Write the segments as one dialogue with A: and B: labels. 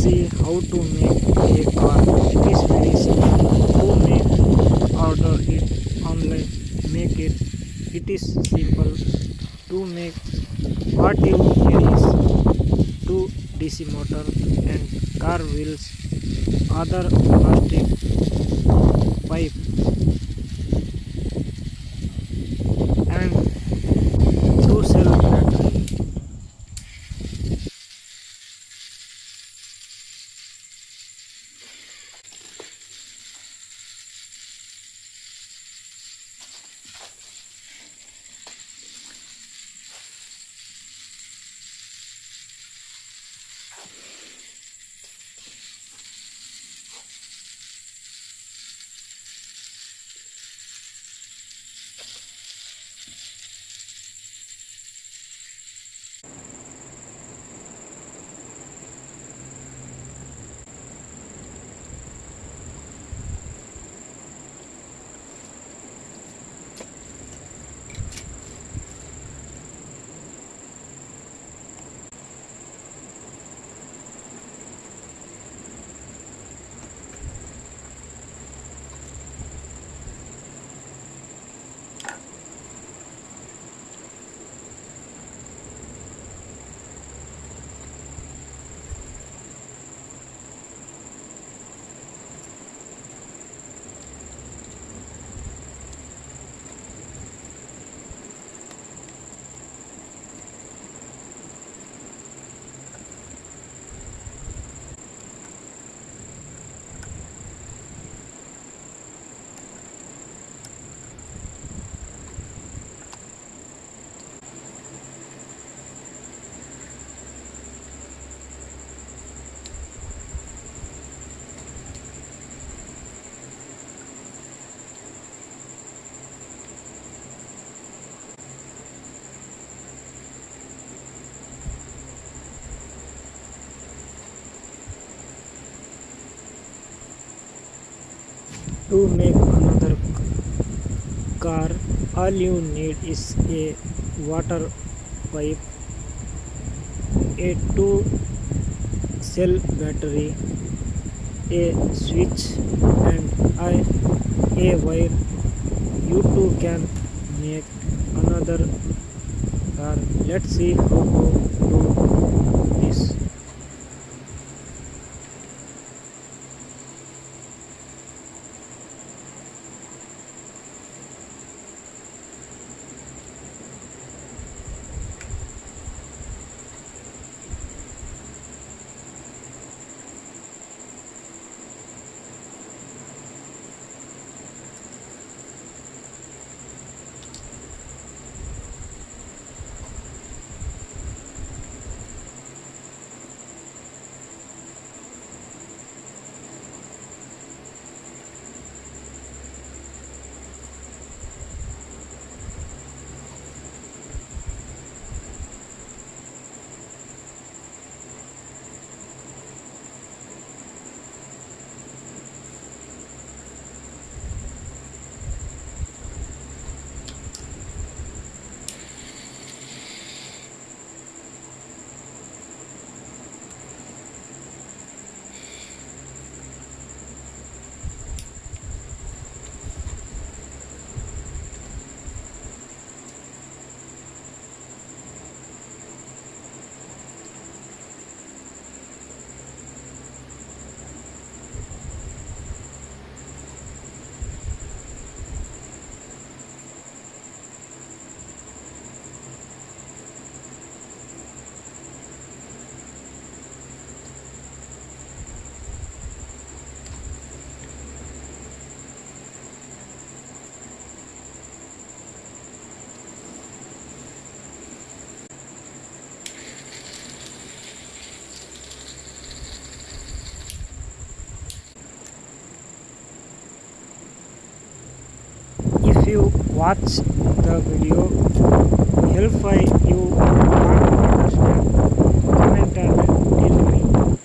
A: see how to make a car. It is very simple to make. Order it online. Make it. It is simple to make. What you need is two DC motor and car wheels, other plastic pipe and two cell battery. To make another car, all you need is a water pipe, a two cell battery, a switch, and a wire. You too can make another car. Let's see how to do this. If you watch the video helpful, you want to understand, comment and tell me.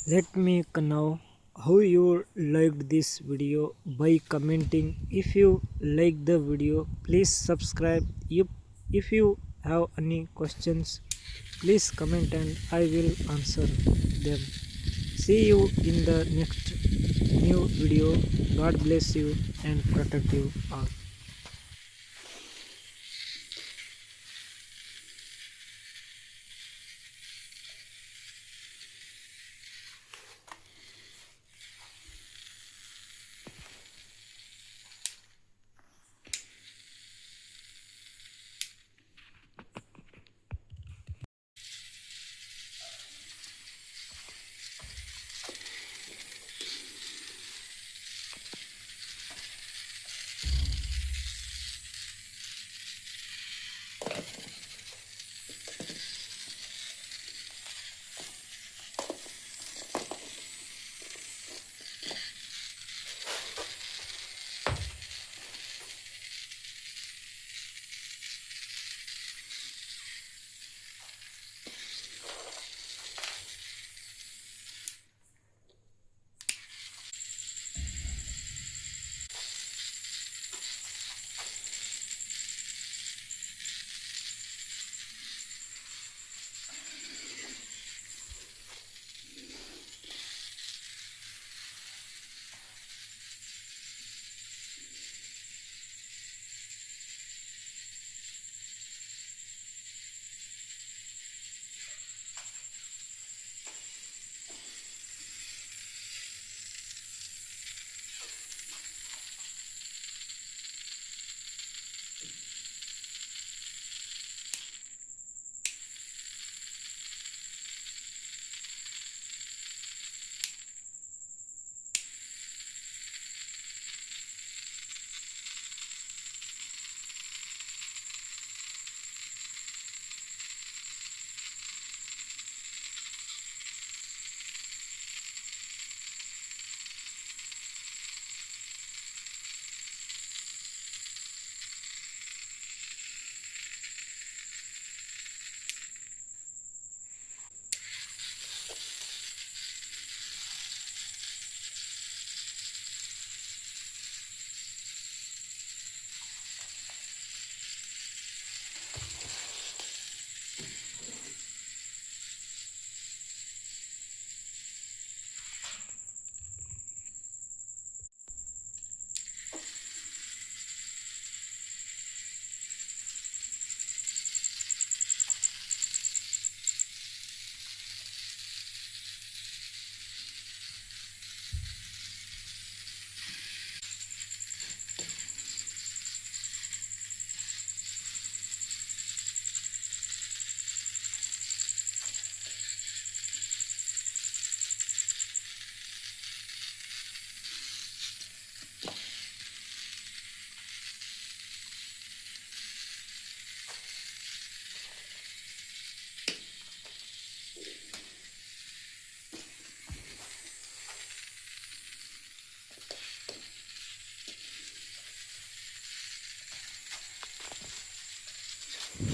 A: Let me know how you liked this video by commenting. If you like the video, please subscribe. If you have any questions, please comment and I will answer them. See you in the next new video. God bless you and protect you all.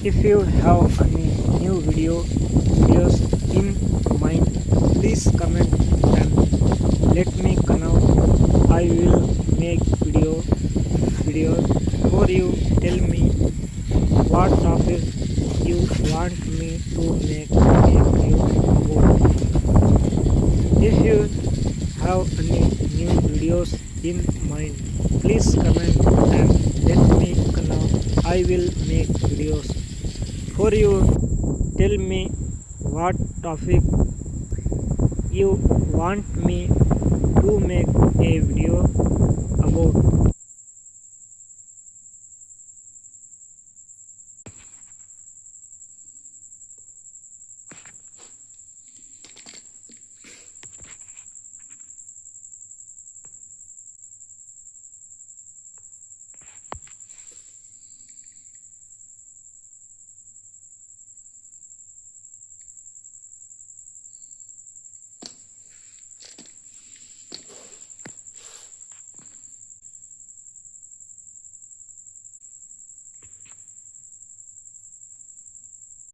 A: If you have any new videos in mind, please comment and let me know. I will make videos for you. Tell me what topic you want me to make a video about. If you have any new videos in mind, please comment and let me know. I will make videos for you. Tell me what topic you want me to make a video about.